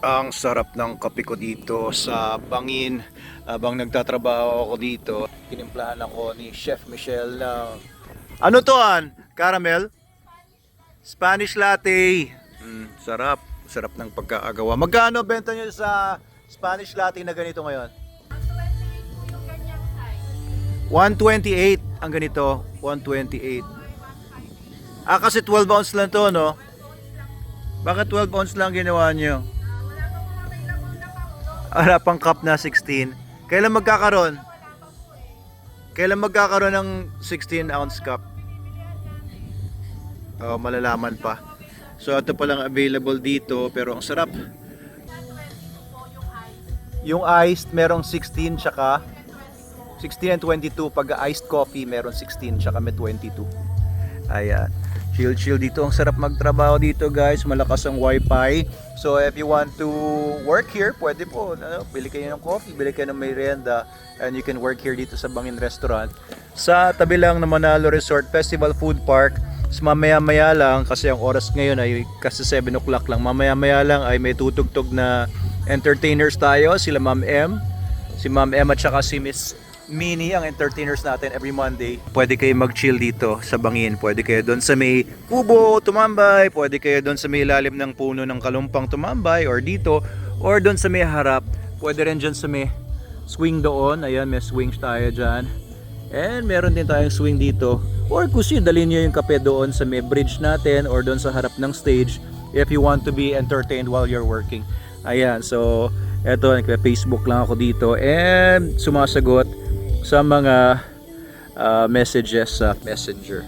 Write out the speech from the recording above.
Ang sarap ng kape ko dito sa Bangin habang nagtatrabaho ako dito. Tinimplahan ako ni Chef Michelle ng ano to Caramel? Spanish latte. Sarap. Sarap ng pagkaagawa. Magkano benta nyo sa Spanish latte na ganito ngayon? 128 ang ganito. 128. Kasi 12 ounce lang to, no? Bakit 12 ounce lang ginawa nyo? Wala pang cup na 16. Kailan magkakaroon? Kailan magkakaroon ng 16 ounce cup? Malalaman pa. So ito pa lang available dito pero ang sarap. Yung iced merong 16 tsaka 16 and 22. Pag iced coffee meron 16 tsaka may 22. Ayan. Chill dito. Ang sarap magtrabaho dito guys. Malakas ang wifi. So if you want to work here, pwede po. Bili kayo ng coffee, bili kayo ng merienda. And you can work here dito sa Bangin Restaurant. Sa tabi lang ng Manalo Resort Festival Food Park. Mamaya-maya lang kasi ang oras ngayon ay kasi 7 o'clock lang. Mamaya-maya lang ay may tutugtog na entertainers tayo. Sila Ma'am M. Si Ma'am M at saka si Miss Mini ang entertainers natin every Monday. Pwede kayo mag-chill dito sa Bangin. Pwede kayo doon sa may kubo tumambay. Pwede kayo doon sa may ilalim ng puno ng kalumpang tumambay or dito. Or doon sa may harap. Pwede rin dyan sa may swing doon. Ayan, may swings tayo dyan. And meron din tayong swing dito. Or kung dalhin nyo yung kape doon sa may bridge natin or doon sa harap ng stage if you want to be entertained while you're working. Ayan, so eto, nagpa-Facebook lang ako dito and sumasagot sa mga messages sa Messenger.